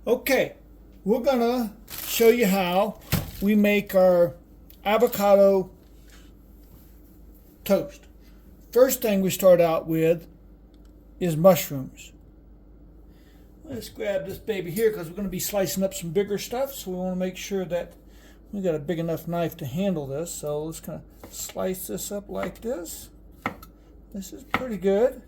Okay, we're gonna show you how we make our avocado toast. First thing we start out with is mushrooms. Let's grab this baby here because we're going to be slicing up some bigger stuff, so we want to make sure that we got a big enough knife to handle this. So let's kind of slice this up like this. This is pretty good.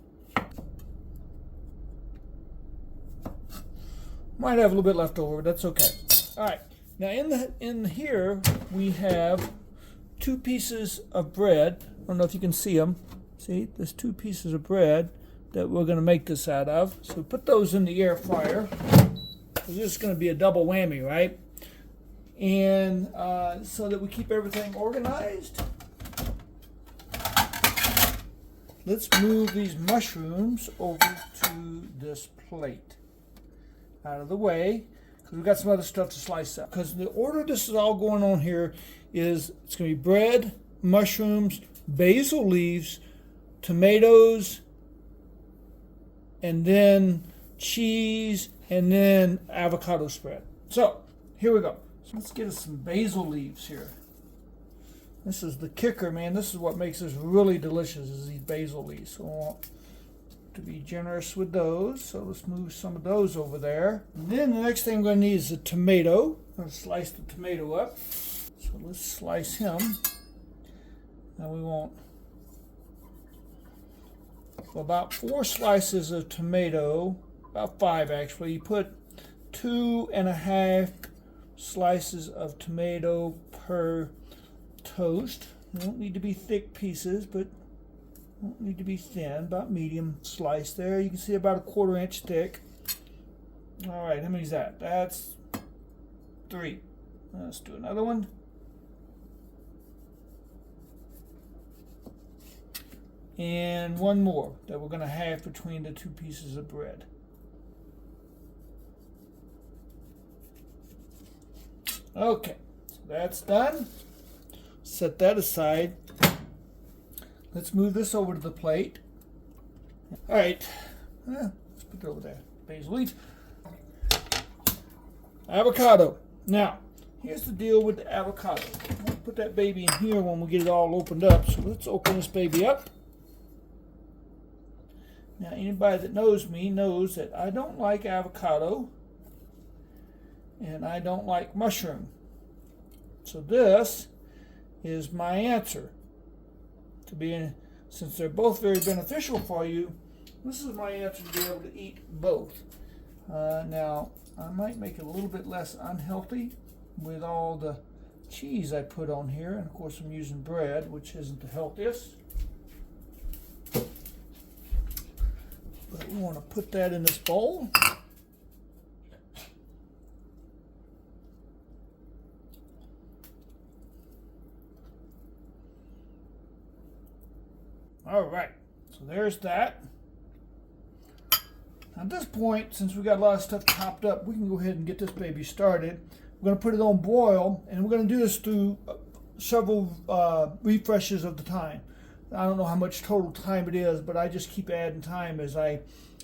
Might have a little bit left over, but that's okay. All right, now in here we have 2 pieces of bread. I don't know if you can see them. See, there's 2 pieces of bread that we're going to make this out of. So we put those in the air fryer. This is going to be a double whammy, right? And so that we keep everything organized, let's move these mushrooms over to this plate. Out of the way, because we've got some other stuff to slice up. Because the order this is all going on here is it's going to be bread, mushrooms, basil leaves, tomatoes, and then cheese, and then avocado spread. So here we go. So let's get us some basil leaves here. This is the kicker, man. This is what makes this really delicious, is these basil leaves. So I want to be generous with those. So let's move some of those over there. And then the next thing we're going to need is a tomato. I'm going to slice the tomato up. So let's slice him. Now we want about 4 slices of tomato, about 5 actually. You put 2.5 slices of tomato per toast. They don't need to be thick pieces, but don't need to be thin, about medium slice there. You can see about a 1/4 inch thick. All right, how many is that? That's 3. Let's do another one. And 1 more that we're going to have between the 2 pieces of bread. Okay, so that's done. Set that aside. Let's move this over to the plate. All right, let's put it over there. Basil leaf. Avocado. Now, here's the deal with the avocado. We'll put that baby in here when we get it all opened up. So let's open this baby up. Now, anybody that knows me knows that I don't like avocado and I don't like mushroom. So this is my answer. Since they're both very beneficial for you, this is my answer to be able to eat both. Now, I might make it a little bit less unhealthy with all the cheese I put on here. And of course, I'm using bread, which isn't the healthiest. But we want to put that in this bowl. All right, so there's that. At this point, since we got a lot of stuff chopped up, we can go ahead and get this baby started. We're going to put it on boil, and we're going to do this through several refreshes of the time. I don't know how much total time it is, but I just keep adding time as I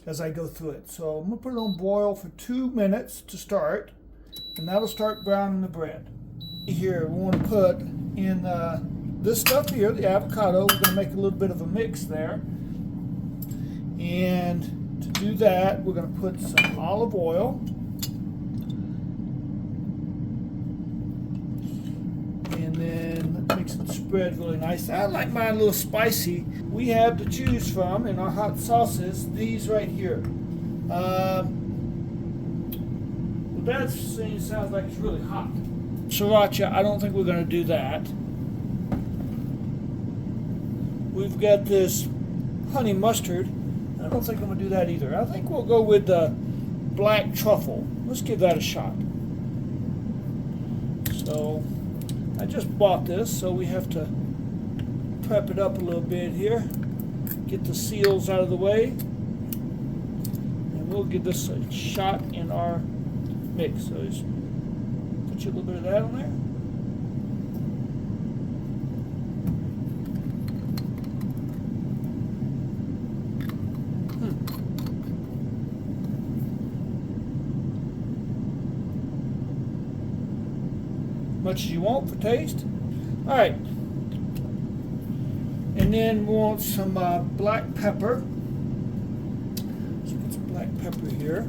go through it. So I'm going to put it on boil for 2 minutes to start, and that'll start browning the bread. Here, we want to put in this stuff here, the avocado. We're going to make a little bit of a mix there. And to do that, we're going to put some olive oil. And then mix it spread really nice. I like mine a little spicy. We have to choose from, in our hot sauces, these right here. Well, that sounds like it's really hot. Sriracha, I don't think we're going to do that. We've got this honey mustard. I don't think I'm going to do that either. I think we'll go with the black truffle. Let's give that a shot. So, I just bought this, so we have to prep it up a little bit here. Get the seals out of the way. And we'll give this a shot in our mix. So just put you a little bit of that on there. much as you want for taste. All right. And then we want some black pepper. Let's put some black pepper here.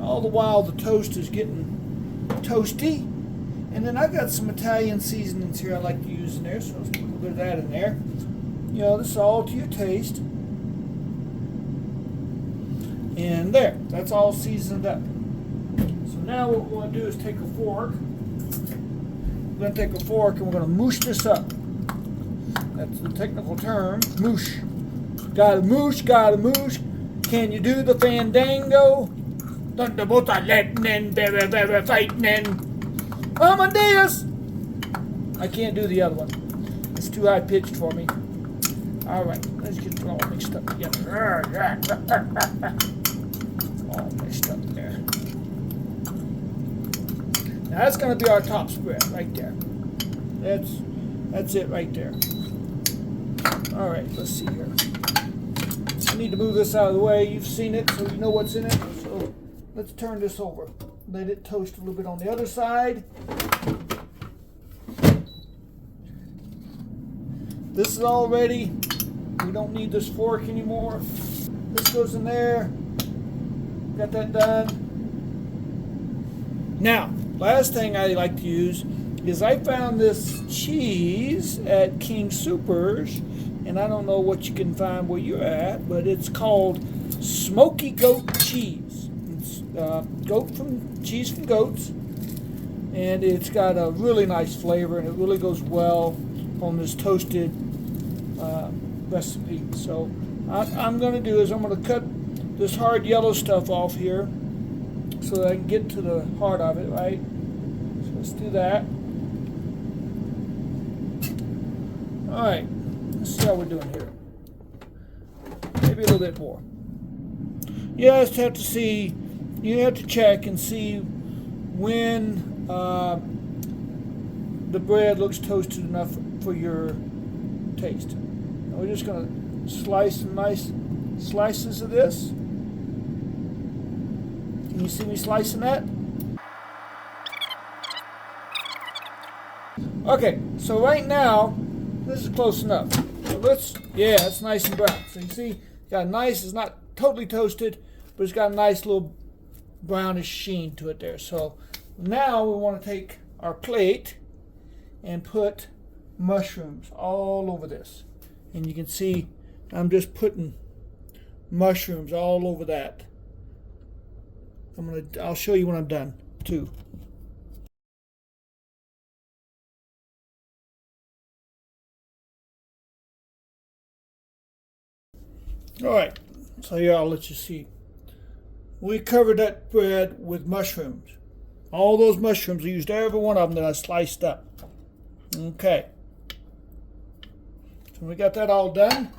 All the while the toast is getting toasty. And then I got some Italian seasonings here I like to use in there, so let's put a little bit of that in there. You know, this is all to your taste. And there, that's all seasoned up. So now what we're going to do is take a fork. We're going to take a fork and we're going to moosh this up. That's the technical term, moosh. Gotta moosh, gotta moosh. Can you do the fandango? Thunderbolts are lightning, very, very frightening. Amadeus! I can't do the other one. It's too high pitched for me. All right, let's get it all mixed up together. All mixed up there. Now that's going to be our top spread right there. That's it right there. All right, let's see here. I need to move this out of the way. You've seen it, so you know what's in it. So let's turn this over. Let it toast a little bit on the other side. This is all ready. We don't need this fork anymore. This goes in there. Got that done. Now, last thing I like to use is I found this cheese at King Soopers, and I don't know what you can find where you're at, but it's called Smoky Goat Cheese. It's cheese from goats, and it's got a really nice flavor, and it really goes well on this toasted recipe. So I'm going to do is I'm going to cut this hard yellow stuff off here so that I can get to the heart of it, right? So let's do that. All right, let's see how we're doing here. Maybe a little bit more. You just have to see, you have to check and see when the bread looks toasted enough for your taste. Now we're just going to slice some nice slices of this. Can you see me slicing that? Okay, so right now, this is close enough. So yeah, it's nice and brown. So you see, it's got a nice, it's not totally toasted, but it's got a nice little brownish sheen to it there. So now we want to take our plate and put mushrooms all over this. And you can see I'm just putting mushrooms all over that. I'll show you when I'm done too. All right, so here I'll let you see. We covered that bread with mushrooms. All those mushrooms, I used every one of them that I sliced up. Okay. So we got that all done.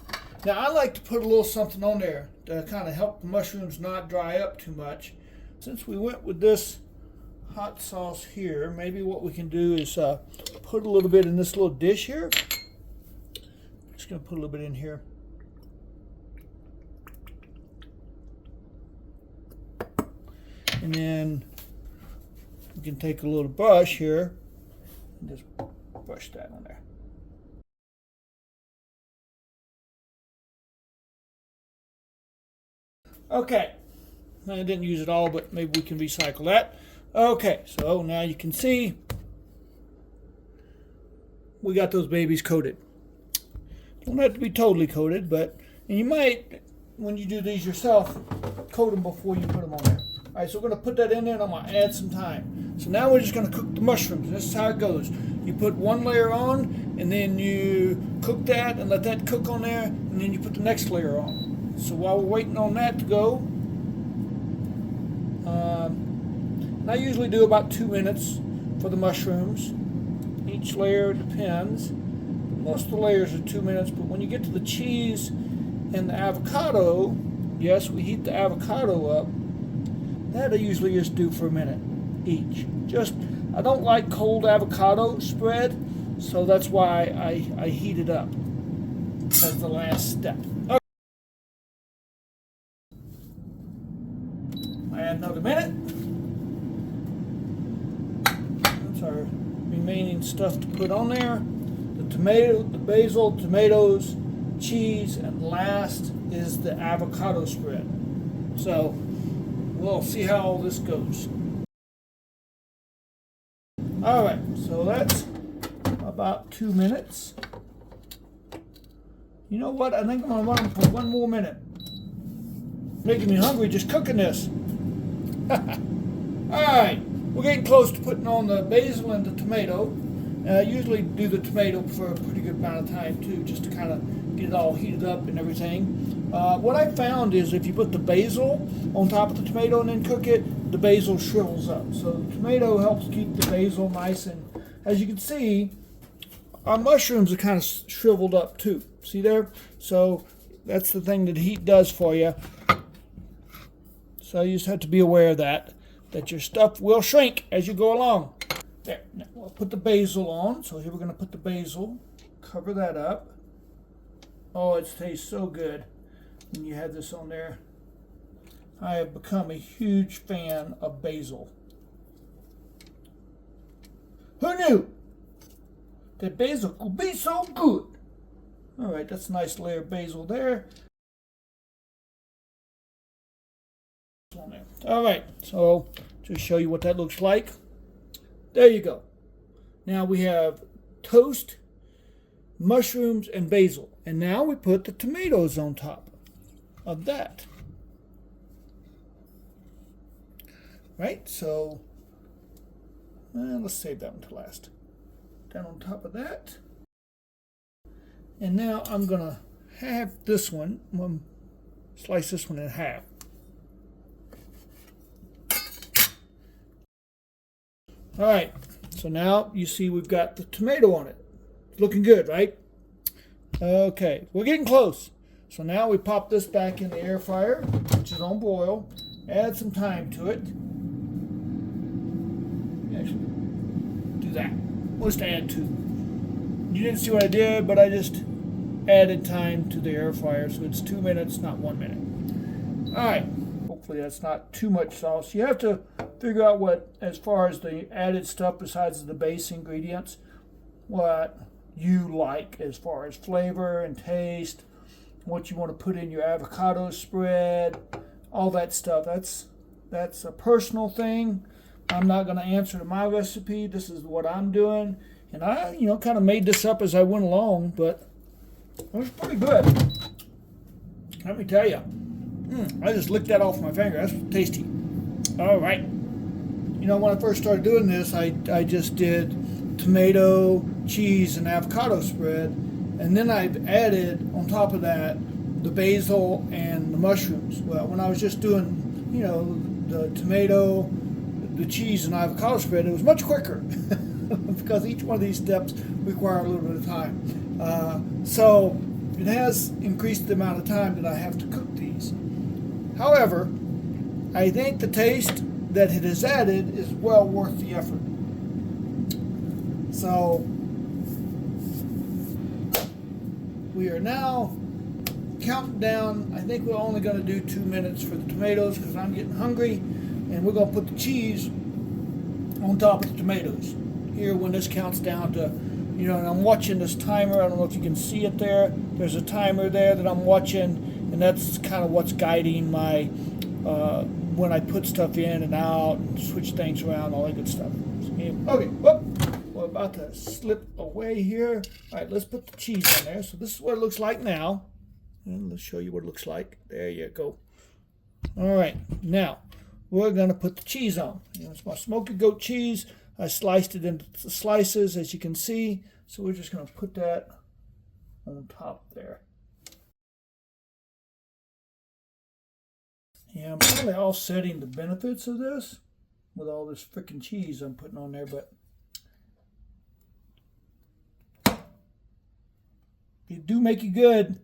Now I like to put a little something on there to kind of help the mushrooms not dry up too much. Since we went with this hot sauce here, maybe what we can do is put a little bit in this little dish here. Just going to put a little bit in here. And then we can take a little brush here and just brush that on there. Okay, I didn't use it all, but maybe we can recycle that. Okay, so now you can see we got those babies coated. Don't have to be totally coated, but and you might, when you do these yourself, coat them before you put them on there. All right, so we're going to put that in there, and I'm going to add some thyme. So now we're just going to cook the mushrooms. This is how it goes. You put one layer on, and then you cook that and let that cook on there, and then you put the next layer on. So while we're waiting on that to go, and I usually do about 2 minutes for the mushrooms. Each layer depends. Most of the layers are 2 minutes, but when you get to the cheese and the avocado, yes, we heat the avocado up. That I usually just do for a minute each. I don't like cold avocado spread, so that's why I heat it up as the last step. Okay. I add another minute. remaining stuff to put on there. The tomato, the basil, tomatoes, cheese, and last is the avocado spread. So we'll see how all this goes. All right, so that's about 2 minutes. You know what? I think I'm gonna run them for 1 more minute. Making me hungry just cooking this. All right, we're getting close to putting on the basil and the tomato. I usually do the tomato for a pretty good amount of time too, just to kind of get it all heated up and everything. What I found is if you put the basil on top of the tomato and then cook it, the basil shrivels up. So the tomato helps keep the basil nice, and as you can see, our mushrooms are kind of shriveled up too. See there? So that's the thing that heat does for you. So you just have to be aware of that your stuff will shrink as you go along. There, now we'll put the basil on. So here we're going to put the basil, cover that up. Oh, it tastes so good when you have this on there. I have become a huge fan of basil. Who knew that basil could be so good? All right, that's a nice layer of basil there. All right, so just show you what that looks like. There you go. Now we have toast, mushrooms, and basil. And now we put the tomatoes on top of that. Right, so let's save that one to last. Down on top of that. And now I'm going to have this one, slice this one in half. All right, so now you see we've got the tomato on it. It's looking good, right? Okay, we're getting close. So now we pop this back in the air fryer, which is on boil. Add some time to it. Actually, do that. We'll just add 2. You didn't see what I did, but I just added time to the air fryer, so it's 2 minutes, not 1 minute. All right. Hopefully that's not too much sauce. You have to figure out what, as far as the added stuff besides the base ingredients, what you like as far as flavor and taste, what you want to put in your avocado spread, all that stuff. That's a personal thing. I'm not going to answer to my recipe. This is what I'm doing. And I, kind of made this up as I went along, but it was pretty good. Let me tell you. I just licked that off my finger. That's tasty. All right. When I first started doing this, I just did tomato, cheese, and avocado spread. And then I've added on top of that the basil and the mushrooms. Well, when I was just doing, the tomato, the cheese, and avocado spread, it was much quicker because each one of these steps require a little bit of time. So it has increased the amount of time that I have to cook these. However, I think the taste that it has added is well worth the effort. So we are now counting down. I think we're only going to do 2 minutes for the tomatoes because I'm getting hungry, and we're going to put the cheese on top of the tomatoes. Here, when this counts down to, and I'm watching this timer. I don't know if you can see it there. There's a timer there that I'm watching. And that's kind of what's guiding my, when I put stuff in and out and switch things around, all that good stuff. Okay, whoop, we're about to slip away here. All right, let's put the cheese on there. So this is what it looks like now. And let's show you what it looks like. There you go. All right, now we're going to put the cheese on. It's my smoky goat cheese. I sliced it into slices, as you can see. So we're just going to put that on top there. Yeah, I'm probably offsetting the benefits of this with all this freaking cheese I'm putting on there, but it do make it good.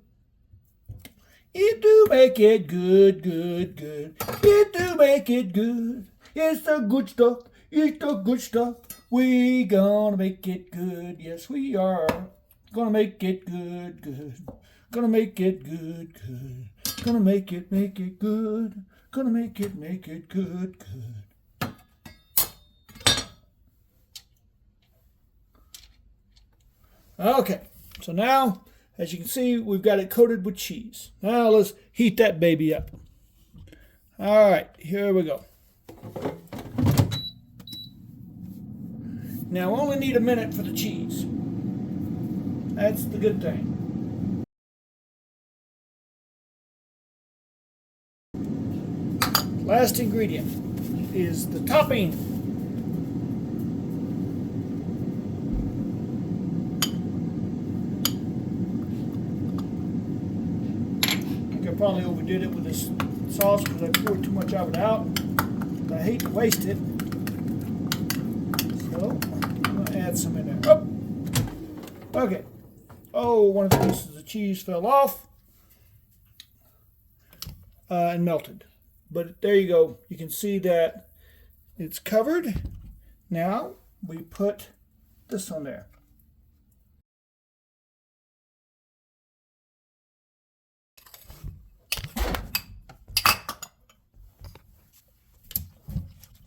It do make it good, good, good. It do make it good. It's the good stuff. It's the good stuff. We gonna make it good. Yes, we are. Gonna make it good, good. Gonna make it good, good. Gonna make it good. Gonna make it good, good. Okay, so now, as you can see, we've got it coated with cheese. Now let's heat that baby up. All right, here we go. Now, we only need a minute for the cheese. That's the good thing. Last ingredient is the topping. I probably overdid it with this sauce because I poured too much of it out. But I hate to waste it. So I'm going to add some in there. Oh! Okay. Oh, one of the pieces of cheese fell off and melted. But there you go. You can see that it's covered. Now we put this on there.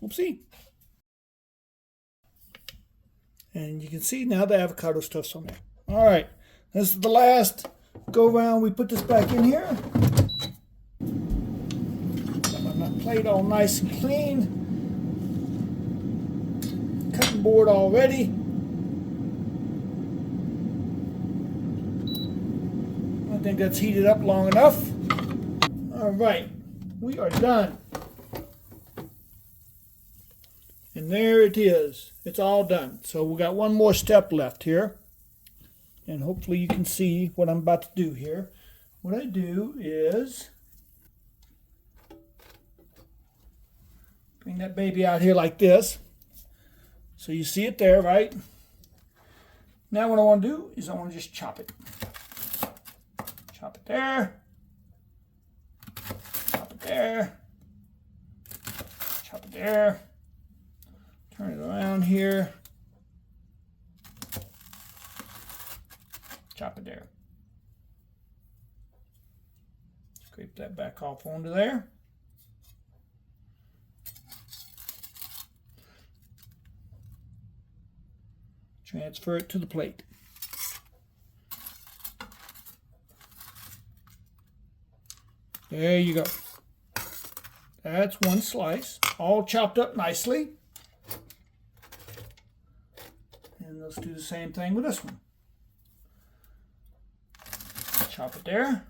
Oopsie. And you can see now the avocado stuff's on there. All right, this is the last go around. We put this back in here. Got my plate all nice and clean. Cutting board all ready. I think that's heated up long enough. All right, we are done. And there it is. It's all done. So we got one more step left here. And hopefully you can see what I'm about to do here. What I do is bring that baby out here like this. So you see it there, right? Now what I want to do is I want to just chop it. Chop it there. Chop it there. Chop it there. Turn it around here. Chop it there. Scrape that back off onto there. Transfer it to the plate. There you go. That's one slice, all chopped up nicely. And let's do the same thing with this one. Chop it there.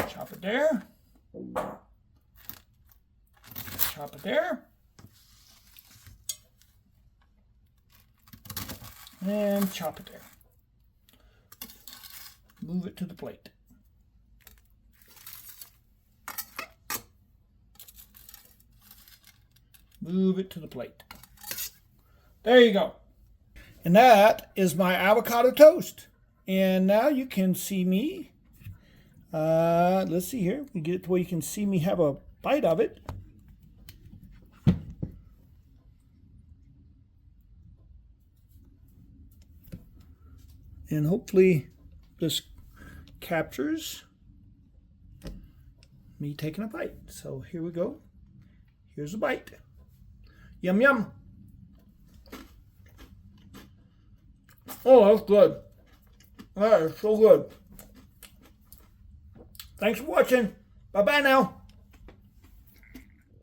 Chop it there. Chop it there. And chop it there. Move it to the plate. Move it to the plate. There you go. And that is my avocado toast. And now you can see me. Let's see here. We get it to where you can see me have a bite of it. And hopefully this captures me taking a bite. So here we go. Here's a bite. Yum, yum. Oh, that's good. That is so good. Thanks for watching. Bye-bye now.